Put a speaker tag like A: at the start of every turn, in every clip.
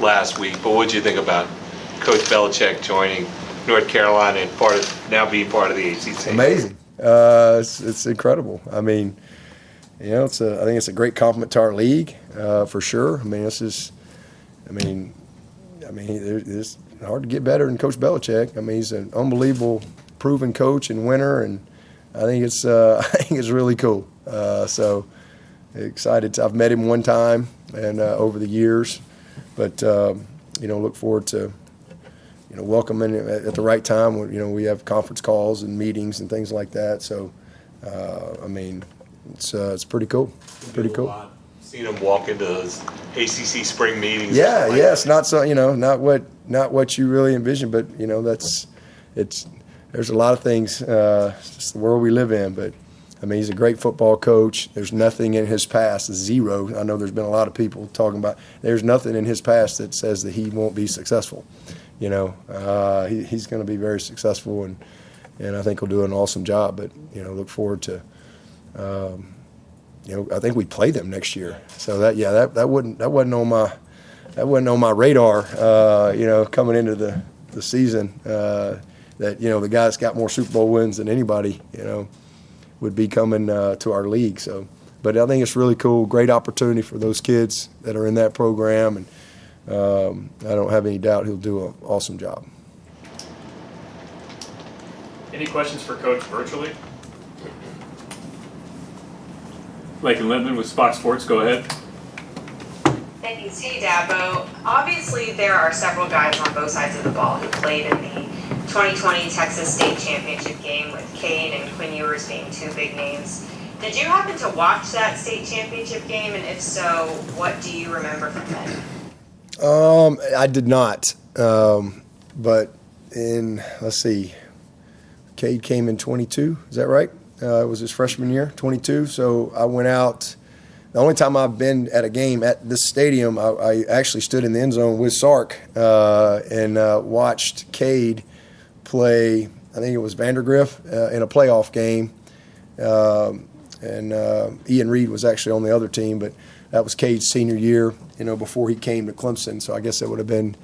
A: last week, but what did you think about Coach Belichick joining North Carolina and now being part of the ACC?
B: Amazing. It's incredible. I mean, I think it's a great compliment to our league, for sure. I mean, it's hard to get better than Coach Belichick. I mean, he's an unbelievable, proven coach and winner, and I think it's really cool. So excited. I've met him one time and over the years, but look forward to welcoming him at the right time. We have conference calls and meetings and things like that. So it's pretty cool. Pretty cool.
A: Seeing him walk into those ACC spring meetings.
B: Yeah, it's not so not what you really envision, but there's a lot of things. It's just the world we live in, but I mean, he's a great football coach. There's nothing in his past, zero. I know there's been a lot of people talking about. There's nothing in his past that says that he won't be successful. He's going to be very successful, and I think he'll do an awesome job. But look forward to. I think we play them next year, so that wasn't on my radar. Coming into the season, that the guy that's got more Super Bowl wins than anybody, would be coming to our league. So, but I think it's really cool, great opportunity for those kids that are in that program, and I don't have any doubt he'll do an awesome job.
C: Any questions for Coach virtually? Lakin Littman with Fox Sports, go ahead.
D: Thanks. Hey, Dabo. Obviously, there are several guys on both sides of the ball who played in the 2020 Texas State Championship game, with Kade and Quinn Ewers being two big names. Did you happen to watch that state championship game, and if so, what do you remember from it?
B: I did not. But let's see, Kade came in 22. Is that right? It was his freshman year, 22. So I went out. The only time I've been at a game at this stadium, I actually stood in the end zone with Sark and watched Kade play. I think it was Vandergrift in a playoff game, and Ian Reed was actually on the other team. But that was Cade's senior year, before he came to Clemson. So I guess it would have been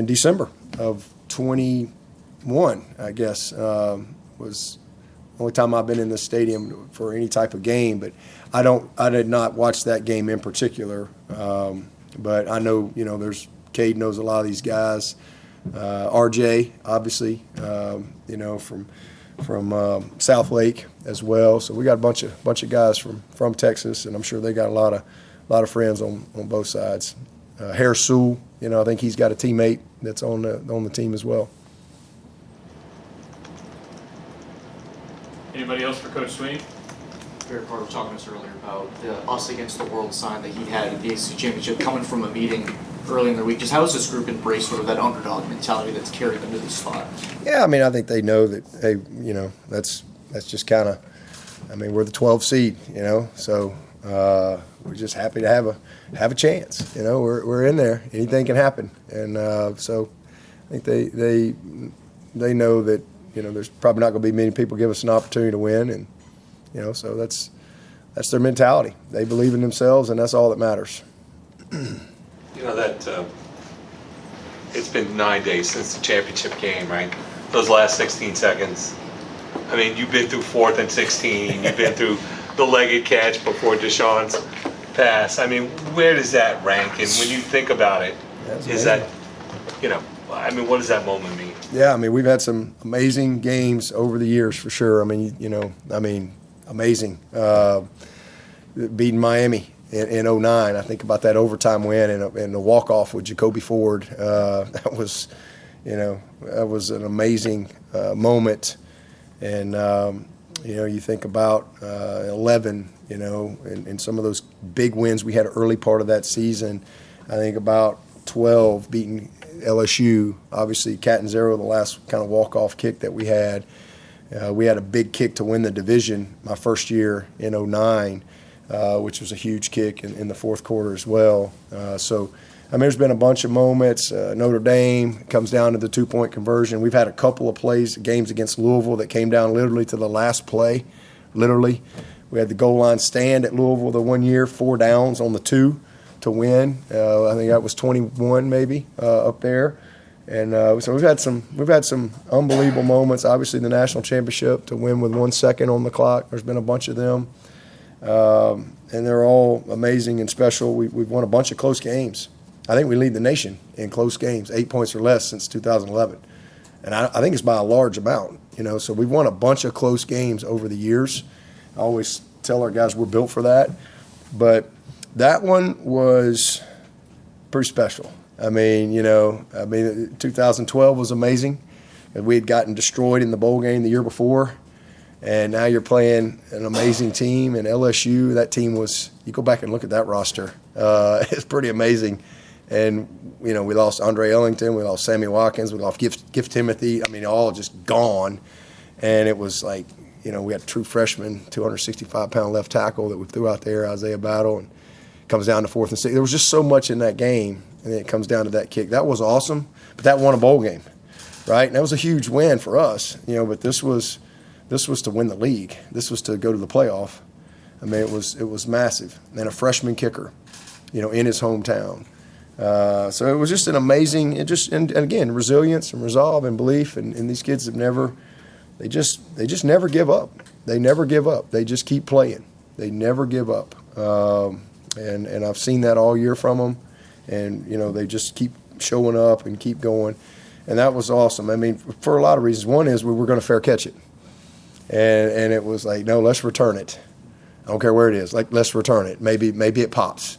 B: December of 21. I guess was the only time I've been in the stadium for any type of game. But I did not watch that game in particular. But I know, Kade knows a lot of these guys. RJ, obviously, from South Lake as well. So we got a bunch of guys from Texas, and I'm sure they got a lot of friends on both sides. Harris Sewell, I think he's got a teammate that's on the team as well.
C: Anybody else for Coach Swinney?
E: Barry Carter was talking to us earlier about the us against the world sign that he had at the ACC championship coming from a meeting early in the week. Just how has this group embraced sort of that underdog mentality that's carried them to this spot? Yeah,
B: I mean, I think they know that, hey, that's just kind of, we're the 12th seed, so we're just happy to have a chance. We're in there. Anything can happen, and so I think they know that there's probably not going to be many people give us an opportunity to win, and so that's their mentality. They believe in themselves, and that's all that matters.
A: That it's been 9 days since the championship game, right? Those last 16 seconds. I mean, you've been through 4th and 16. You've been through the legged catch before Deshaun's pass. I mean, where does that rank? And when you think about it, is that, what does that moment mean? Yeah,
B: we've had some amazing games over the years for sure. Amazing. Beating Miami in 09. I think about that overtime win and the walk-off with Jacoby Ford. That was an amazing moment. And, you think about 11, and some of those big wins we had early part of that season. I think about 12 beating LSU, obviously Catanzaro, the last kind of walk-off kick that we had. We had a big kick to win the division my first year in 09, which was a huge kick in the fourth quarter as well. There's been a bunch of moments. Notre Dame comes down to the 2-point conversion. We've had a couple of games against Louisville that came down literally to the last play, literally. We had the goal line stand at Louisville the one year, 4 downs on the 2 to win. I think that was 21 maybe up there. And so we've had some unbelievable moments. Obviously, the national championship to win with 1 second on the clock. There's been a bunch of them, and they're all amazing and special. We've won a bunch of close games. I think we lead the nation in close games, 8 points or less since 2011, and I think it's by a large amount. So we've won a bunch of close games over the years. I always tell our guys we're built for that, but that one was pretty special. 2012 was amazing. We had gotten destroyed in the bowl game the year before, and now you're playing an amazing team. And LSU, that team was, you go back and look at that roster, it's pretty amazing. And, we lost Andre Ellington, we lost Sammy Watkins, we lost Gift Timothy. All just gone. And it was like, we had a true freshman, 265-pound left tackle that we threw out there, Isaiah Battle, and it comes down to 4th and 6. There was just so much in that game. And then it comes down to that kick. That was awesome, but that won a bowl game, right? And that was a huge win for us, but this was to win the league. This was to go to the playoff. It was massive. And a freshman kicker, in his hometown. So it was just an amazing, and again, resilience and resolve and belief. And these kids have they just never give up. They never give up. They just keep playing. They never give up. And I've seen that all year from them. And, they just keep showing up and keep going. And that was awesome. For a lot of reasons. One is we were going to fair catch it. And it was like, no, let's return it. I don't care where it is. Like, let's return it. Maybe it pops.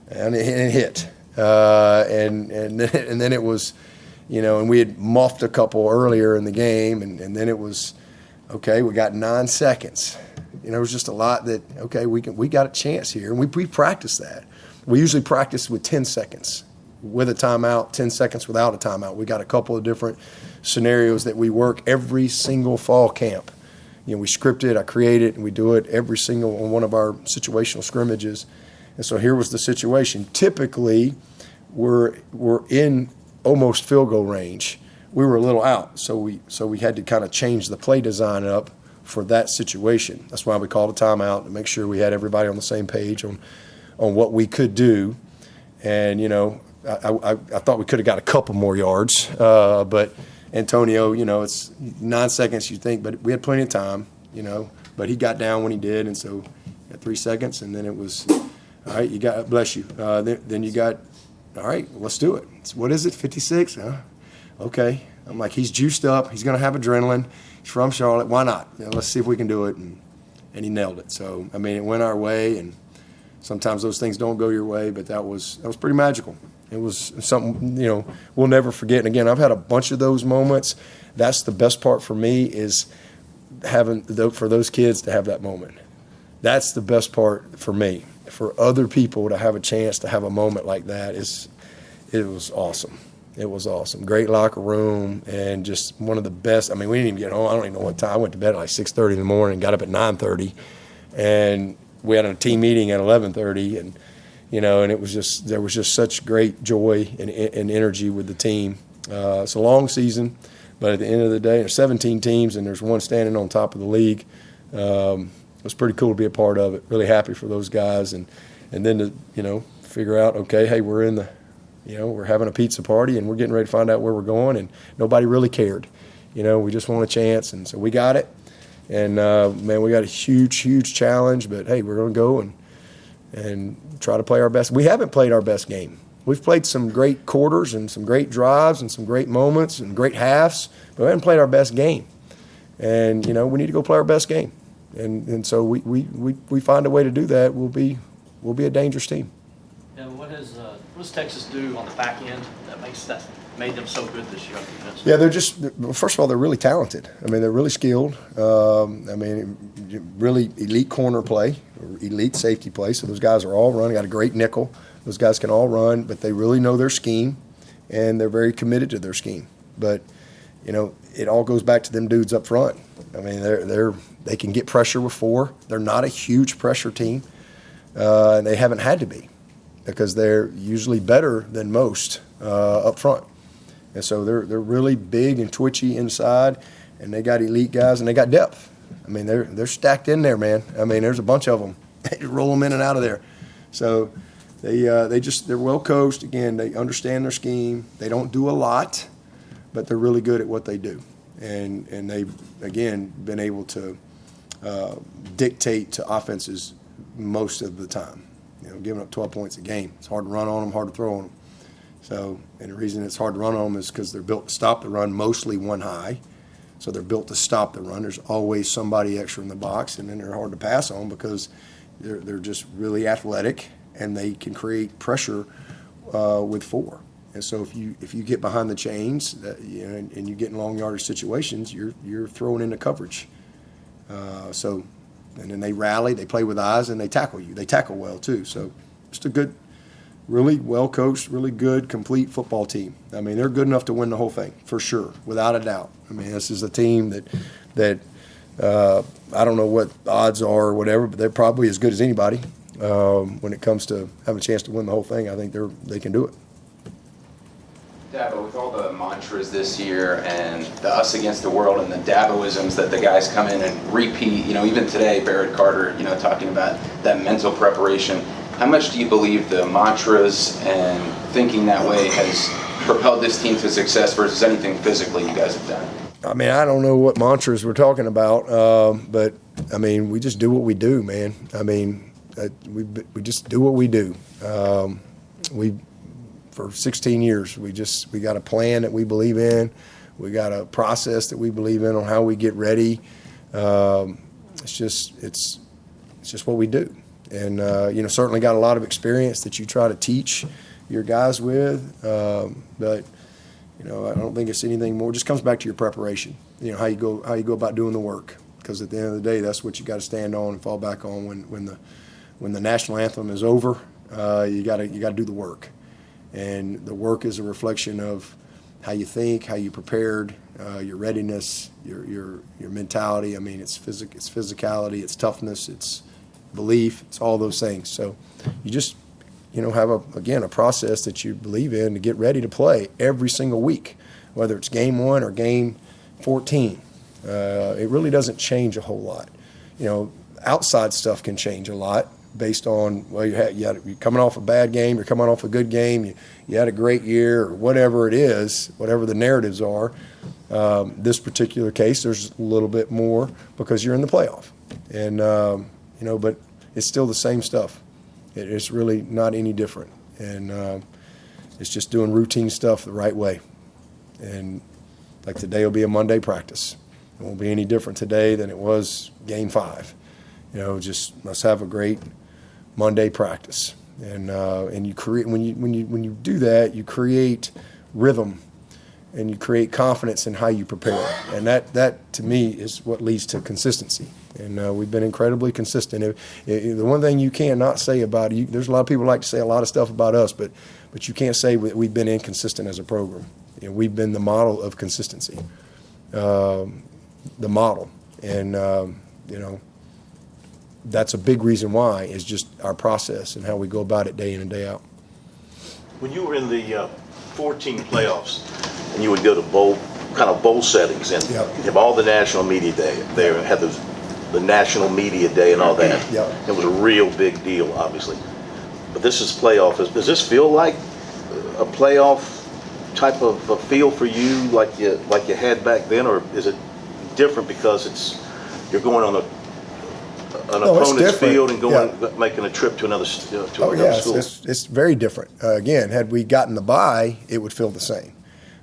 B: And it hit. And then it was, and we had muffed a couple earlier in the game. And then it was, okay, we got 9 seconds. It was just a lot that, okay, we got a chance here. And we practiced that. We usually practice with 10 seconds with a timeout, 10 seconds without a timeout. We got a couple of different scenarios that we work every single fall camp. We script it, I create it, and we do it every single on one of our situational scrimmages. And so here was the situation. Typically, we're in almost field goal range. We were a little out, so we had to kind of change the play design up for that situation. That's why we called a timeout to make sure we had everybody on the same page on what we could do. And, I thought we could have got a couple more yards. But Antonio, it's 9 seconds, you think, but we had plenty of time, But he got down when he did, and so got 3 seconds, and then it was, all right, you got, bless you. Then you got, all right, let's do it. What is it, 56? Okay. I'm like, he's juiced up. He's going to have adrenaline. He's from Charlotte. Why not? Let's see if we can do it. And he nailed it. So, it went our way, and sometimes those things don't go your way, but that was pretty magical. It was something, we'll never forget. And again, I've had a bunch of those moments. That's the best part for me, is for those kids to have that moment. That's the best part for me. For other people to have a chance to have a moment like that it was awesome. It was awesome. Great locker room, and just one of the best. We didn't even get home. I don't even know what time. I went to bed at like 6:30 in the morning, got up at 9:30, and we had a team meeting at 11:30, and and there was just such great joy and energy with the team. It's a long season, but at the end of the day, there's 17 teams, and there's one standing on top of the league. It was pretty cool to be a part of it. Really happy for those guys, and then to figure out, okay, hey, we're in the, we're having a pizza party, and we're getting ready to find out where we're going, and nobody really cared. We just want a chance, and so we got it. And, man, we got a huge challenge, but, hey, we're going to go and try to play our best. We haven't played our best game. We've played some great quarters and some great drives and some great moments and great halves, but we haven't played our best game. And, we need to go play our best game. And so we find a way to do that. We'll be a dangerous team.
F: And what does Texas do on the back end that made them so good this year?
B: Yeah, first of all, they're really talented. They're really skilled. Really elite corner play, or elite safety play. So those guys are all running. Got a great nickel. Those guys can all run, but they really know their scheme, and they're very committed to their scheme. But, it all goes back to them dudes up front. They can get pressure with 4. They're not a huge pressure team, and they haven't had to be, because they're usually better than most up front. And so they're really big and twitchy inside, and they got elite guys, and they got depth. They're stacked in there, man. There's a bunch of them. They roll them in and out of there. So they're well coached. Again, they understand their scheme. They don't do a lot, but they're really good at what they do. And they've, again, been able to dictate to offenses most of the time. Giving up 12 points a game. It's hard to run on them, hard to throw on them. So, and the reason it's hard to run on them is because they're built to stop the run, mostly one high. So they're built to stop the run. There's always somebody extra in the box, and then they're hard to pass on because they're just really athletic and they can create pressure with 4. And so if you get behind the chains, and you get in long yardage situations, you're thrown into coverage. And then they rally, they play with eyes, and they tackle you. They tackle well too. So just a good, really well coached, really good, complete football team. I mean, they're good enough to win the whole thing for sure, without a doubt. I mean, this is a team that I don't know what the odds are or whatever, but they're probably as good as anybody when it comes to having a chance to win the whole thing. I think they can do it.
G: Dabo, with all the mantras this year and the us against the world and the Daboisms that the guys come in and repeat, even today, Barrett Carter, talking about that mental preparation, how much do you believe the mantras and thinking that way has propelled this team to success versus anything physically you guys have done?
B: I mean, I don't know what mantras we're talking about, but, I mean, we just do what we do, man. I mean, we just do what we do. For 16 years, we got a plan that we believe in. We got a process that we believe in on how we get ready. It's just what we do. And, certainly got a lot of experience that you try to teach your guys with. But, I don't think it's anything more. It just comes back to your preparation, how you go about doing the work. Because at the end of the day, that's what you got to stand on and fall back on when the national anthem is over. You got to do the work. And the work is a reflection of how you think, how you prepared, your readiness, your mentality. I mean, it's physicality, it's toughness, it's belief, it's all those things. So you just, have a process that you believe in to get ready to play every single week, whether it's game 1 or game 14. It really doesn't change a whole lot. Outside stuff can change a lot. Based on, you're coming off a bad game, you're coming off a good game, you had a great year, or whatever it is, whatever the narratives are. This particular case, there's a little bit more because you're in the playoff. And, but it's still the same stuff. It's really not any different. And it's just doing routine stuff the right way. And like today will be a Monday practice. It won't be any different today than it was game 5. Just must have a great Monday practice, and you create when you do that, you create rhythm, and you create confidence in how you prepare, and that to me is what leads to consistency. And we've been incredibly consistent. The one thing you cannot say about you, there's a lot of people like to say a lot of stuff about us, but you can't say we've been inconsistent as a program. We've been the model of consistency, the model, and that's a big reason why, is just our process and how we go about it day in and day out.
H: When you were in the 14 playoffs and you would go to bowl settings and
B: Yep.
H: you have all the national media day there and have the national media day and all that.
B: Yep.
H: It was a real big deal, obviously. But this is playoff. Does this feel like a playoff type of a feel for you like you had back then, or is it different because you're going on an opponent's field and making a trip to another school?
B: It's very different. Again, had we gotten the bye, it would feel the same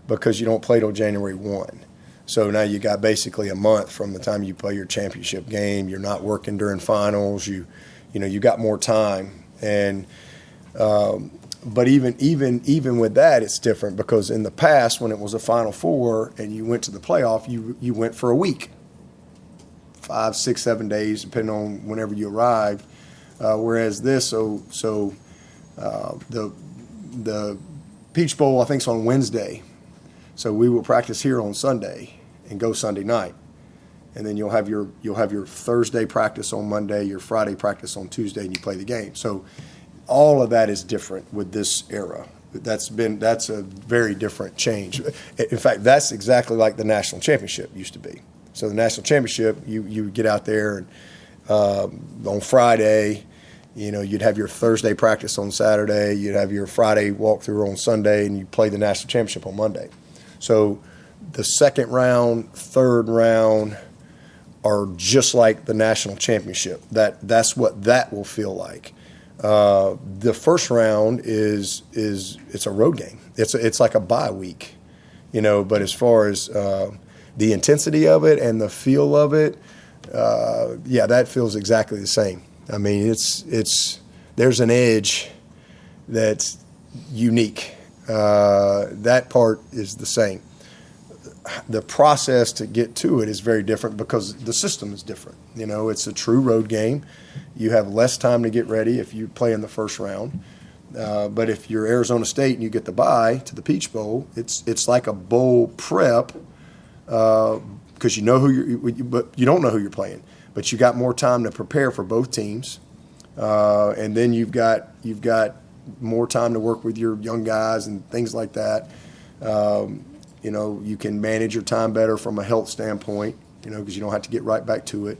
B: because you don't play till January 1. So now you got basically a month from the time you play your championship game. You're not working during finals. You got more time. And but even with that, it's different because in the past, when it was a Final Four and you went to the playoff, you went for a week. 5, 6, 7 days, depending on whenever you arrived. Whereas this, the Peach Bowl, I think, is on Wednesday. So we will practice here on Sunday and go Sunday night, and then you'll have your Thursday practice on Monday, your Friday practice on Tuesday, and you play the game. So all of that is different with this era. That's a very different change. In fact, that's exactly like the national championship used to be. So the national championship, you get out there and on Friday, You'd have your Thursday practice on Saturday, you'd have your Friday walkthrough on Sunday, and you play the national championship on Monday. So the second round, third round are just like the national championship. That's what that will feel like. The first round is it's a road game. It's like a bye week, But as far as the intensity of it and the feel of it, that feels exactly the same. I mean, there's an edge that's unique. That part is the same. The process to get to it is very different because the system is different. It's a true road game. You have less time to get ready if you play in the first round. But if you're Arizona State and you get the bye to the Peach Bowl, it's like a bowl prep because you know but you don't know who you're playing. But you got more time to prepare for both teams, and then you've got more time to work with your young guys and things like that. You can manage your time better from a health standpoint, because you don't have to get right back to it.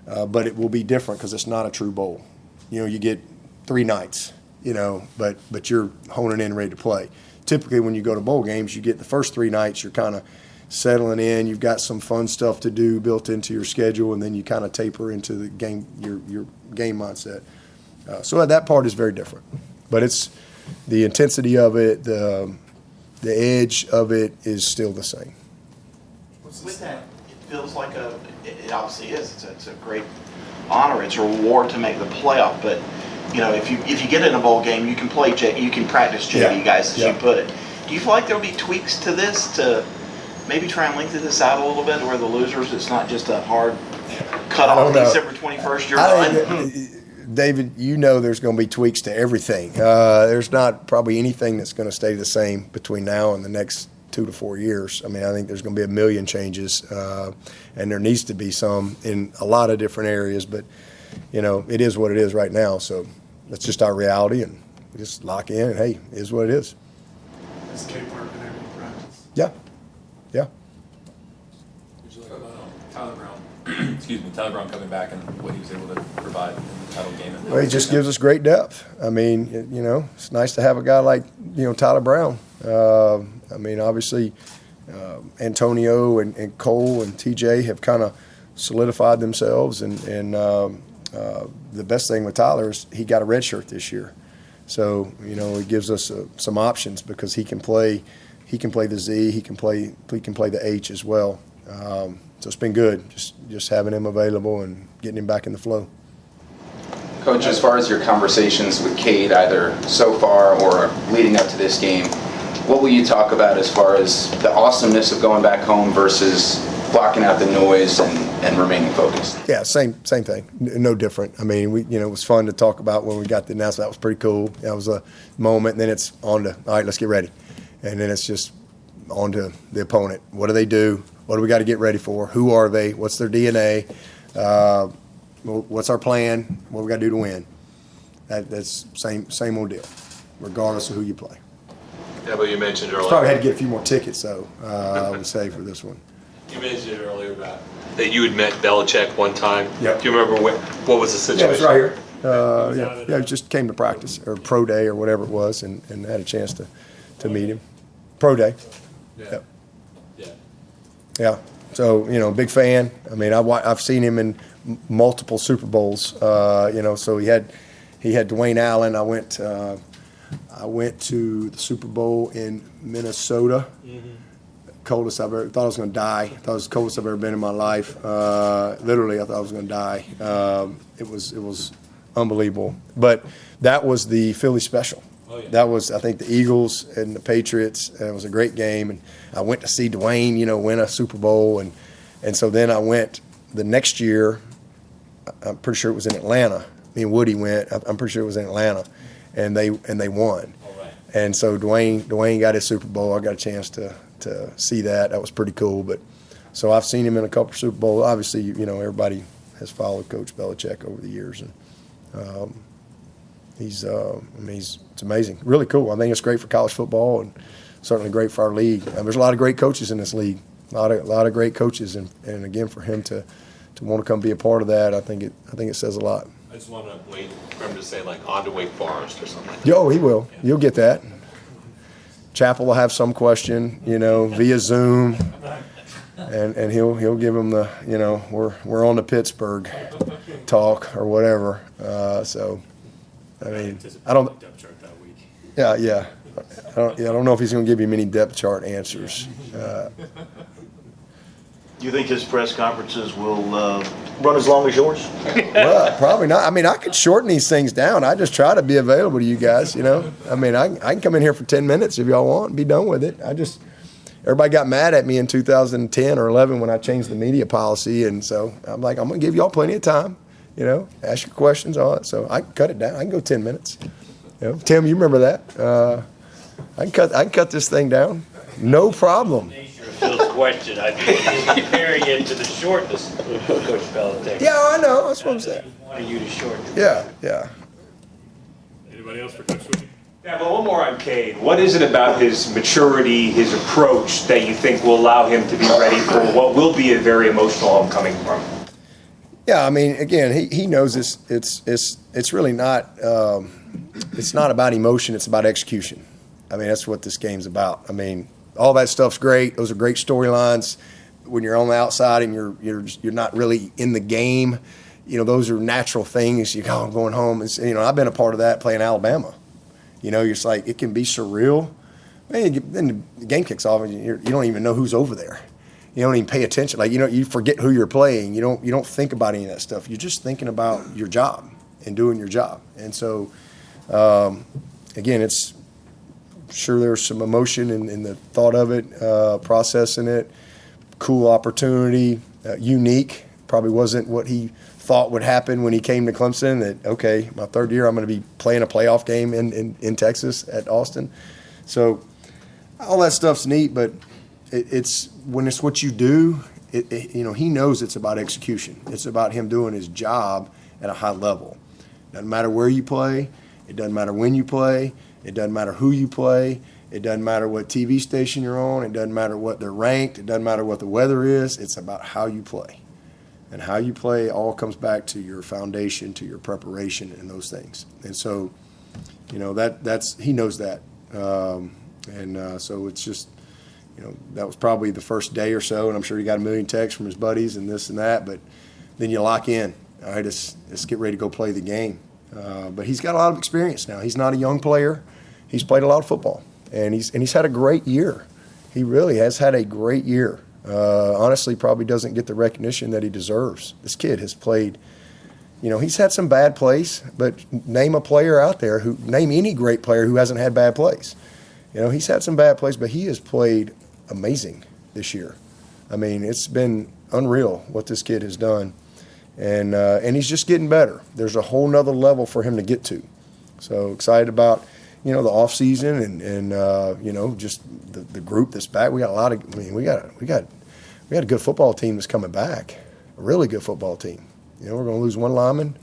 B: But it will be different because it's not a true bowl. You get 3 nights, but you're honing in ready to play. Typically, when you go to bowl games, you get the first 3 nights, you're kind of settling in. You've got some fun stuff to do built into your schedule, and then you kind of taper into the game, your game mindset. So that part is very different. But it's the intensity of it, the edge of it is still the same.
I: With that, it feels like it obviously is. It's a great honor. It's a reward to make the playoff. But if you get in a bowl game, you can practice JV guys, as you put it. Do you feel like there'll be tweaks to this to maybe try and lengthen this out a little bit, where the losers, it's not just a hard cut off December 21st, you're done?
B: David, there's going to be tweaks to everything. There's not probably anything that's going to stay the same between now and the next 2 to 4 years. I mean, I think there's going to be a million changes, and there needs to be some in a lot of different areas. But, it is what it is right now. So that's just our reality, and we just lock in, and, hey, it is what it is.
J: Is Kade Park been able to practice?
B: Yeah.
K: Tyler Brown, Tyler Brown coming back and what he was able to provide in the title game.
B: Well, he just gives us great depth. I mean, it's nice to have a guy like, Tyler Brown. I mean, obviously, Antonio and Cole and TJ have kind of solidified themselves. And the best thing with Tyler is he got a red shirt this year. So, it gives us some options because he can play the Z, he can play the H as well. So it's been good, just having him available and getting him back in the flow.
G: Coach, as far as your conversations with Kade, either so far or leading up to this game, what will you talk about as far as the awesomeness of going back home versus blocking out the noise and remaining focused?
B: Yeah, same thing, no different. I mean, it was fun to talk about when we got the announcement. That was pretty cool. That was a moment, and then it's on to, all right, let's get ready. And then it's just on to the opponent. What do they do? What do we got to get ready for? Who are they? What's their DNA? What's our plan? What do we got to do to win? That's same old deal, regardless of who you play.
A: Yeah, but you mentioned earlier.
B: Probably had to get a few more tickets, though, I would say, for this one.
A: You mentioned earlier about that you had met Belichick one time.
B: Yep.
A: Do you remember what was the situation?
B: Yeah, it was right here. He just came to practice, or pro day, or whatever it was, and had a chance to meet him. Pro day.
K: Yeah.
B: Yep.
K: Yeah.
B: Yeah. So, big fan. I mean, I've seen him in multiple Super Bowls. So he had Dwayne Allen. I went to the Super Bowl in Minnesota. Mm-hmm. Coldest I've ever thought I was going to die. Thought it was the coldest I've ever been in my life. Literally, I thought I was going to die. It was unbelievable. But that was the Philly special. Oh, yeah. That was, I think, the Eagles and the Patriots. And it was a great game. And I went to see Dwayne, win a Super Bowl. And so then I went the next year. I'm pretty sure it was in Atlanta. Me and Woody went. I'm pretty sure it was in Atlanta, and they won. All right. And so Dwayne got his Super Bowl. I got a chance to see that. That was pretty cool. But so I've seen him in a couple of Super Bowls. Obviously, everybody has followed Coach Belichick over the years, and it's amazing, really cool. I think it's great for college football and certainly great for our league. There's a lot of great coaches in this league, a lot of great coaches, and again for him to want to come be a part of that, I think it says a lot.
K: I just want to
A: Wait for him to say like on to Wake Forest or something like that.
B: Oh, he will. You'll get that. Chapel will have some question, via Zoom, and he'll give him the, we're on the Pittsburgh talk or whatever. So, I mean, I don't.
K: depth chart that week.
B: Yeah. I don't know if he's going to give you many depth chart answers.
H: Do you think his press conferences will run as long as yours?
B: Well, probably not. I mean, I could shorten these things down. I just try to be available to you guys, I mean, I can come in here for 10 minutes if y'all want and be done with it. Everybody got mad at me in 2010 or 11 when I changed the media policy, and so I'm like, I'm going to give y'all plenty of time, ask your questions, all that. So I can cut it down. I can go 10 minutes. Tim, you remember that? I can cut this thing down. No problem.
L: Phil's question, I'd be comparing it to the shortness of Coach Belichick.
B: Yeah, I know. That's what I'm saying.
L: I wanted you to shorten it.
B: Yeah.
C: Anybody else for Coach Swinney?
M: Yeah, but one more on Kade. What is it about his maturity, his approach, that you think will allow him to be ready for what will be a very emotional homecoming for him?
B: Yeah, I mean, again, he knows this. It's really not. It's not about emotion. It's about execution. I mean, that's what this game's about. I mean, all that stuff's great. Those are great storylines. When you're on the outside and you're not really in the game, those are natural things. I'm going home. I've been a part of that playing Alabama. You're just like, it can be surreal. Then the game kicks off and you don't even know who's over there. You don't even pay attention. Like, you forget who you're playing. You don't think about any of that stuff. You're just thinking about your job and doing your job. And so, again, it's sure there's some emotion in the thought of it, processing it. Cool opportunity, unique. Probably wasn't what he thought would happen when he came to Clemson, that, okay, my third year I'm going to be playing a playoff game in Texas at Austin. So all that stuff's neat, but it's when it's what you do, he knows it's about execution. It's about him doing his job at a high level. Doesn't matter where you play. It doesn't matter when you play. It doesn't matter who you play. It doesn't matter what TV station you're on. It doesn't matter what they're ranked. It doesn't matter what the weather is. It's about how you play. And how you play all comes back to your foundation, to your preparation, and those things. And so, that's he knows that. So it's just, that was probably the first day or so, and I'm sure he got a million texts from his buddies and this and that. But then you lock in. All right, let's get ready to go play the game. But he's got a lot of experience now. He's not a young player. He's played a lot of football, and he's had a great year. He really has had a great year. Honestly, probably doesn't get the recognition that he deserves. This kid has played, he's had some bad plays, but name a player out there name any great player who hasn't had bad plays. He's had some bad plays, but he has played amazing this year. I mean, it's been unreal what this kid has done, and he's just getting better. There's a whole nother level for him to get to. So excited about, the off season and just the group that's back. We got we got a good football team that's coming back, a really good football team. We're going to lose one lineman,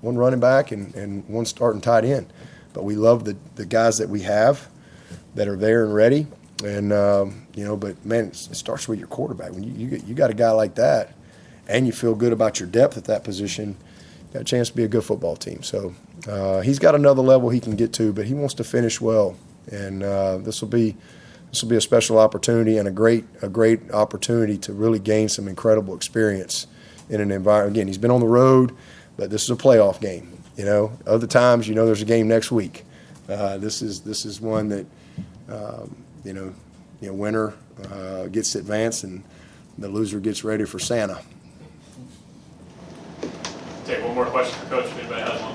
B: one running back, and one starting tight end. But we love the guys that we have that are there and ready. And but man, it starts with your quarterback. When you got a guy like that, and you feel good about your depth at that position, you got a chance to be a good football team. So he's got another level he can get to, but he wants to finish well. And this will be a special opportunity and a great opportunity to really gain some incredible experience in an environment. Again, he's been on the road, but this is a playoff game. Other times, there's a game next week. This is one that winner gets advanced and the loser gets ready for Santa.
C: Take one more question for Coach if anybody has one.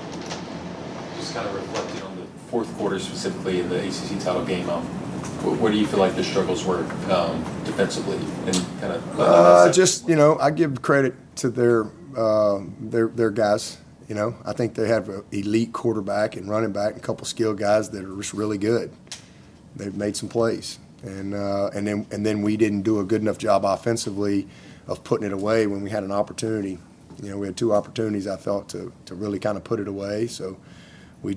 K: Just kind of reflecting on the fourth quarter, specifically in the ACC title game. Where do you feel like the struggles were defensively and kind of?
B: I give credit to their guys. I think they have an elite quarterback and running back and a couple skilled guys that are just really good. They've made some plays, and then we didn't do a good enough job offensively of putting it away when we had an opportunity. We had two opportunities, I thought, to really kind of put it away. So we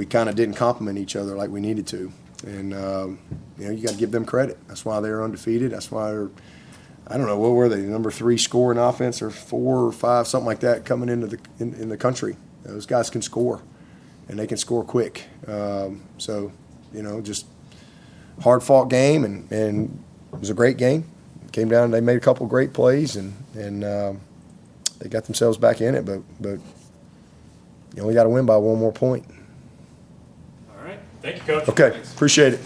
B: kind of didn't complement each other like we needed to. And, you got to give them credit. That's why they're undefeated. That's why I don't know, what were they, number 3 scoring offense or 4 or 5, something like that, coming into in the country. Those guys can score, and they can score quick. So, just hard-fought game, and it was a great game. Came down, they made a couple great plays, and they got themselves back in it, but you only got to win by one more point.
C: All right. Thank you, Coach.
B: Okay, appreciate it.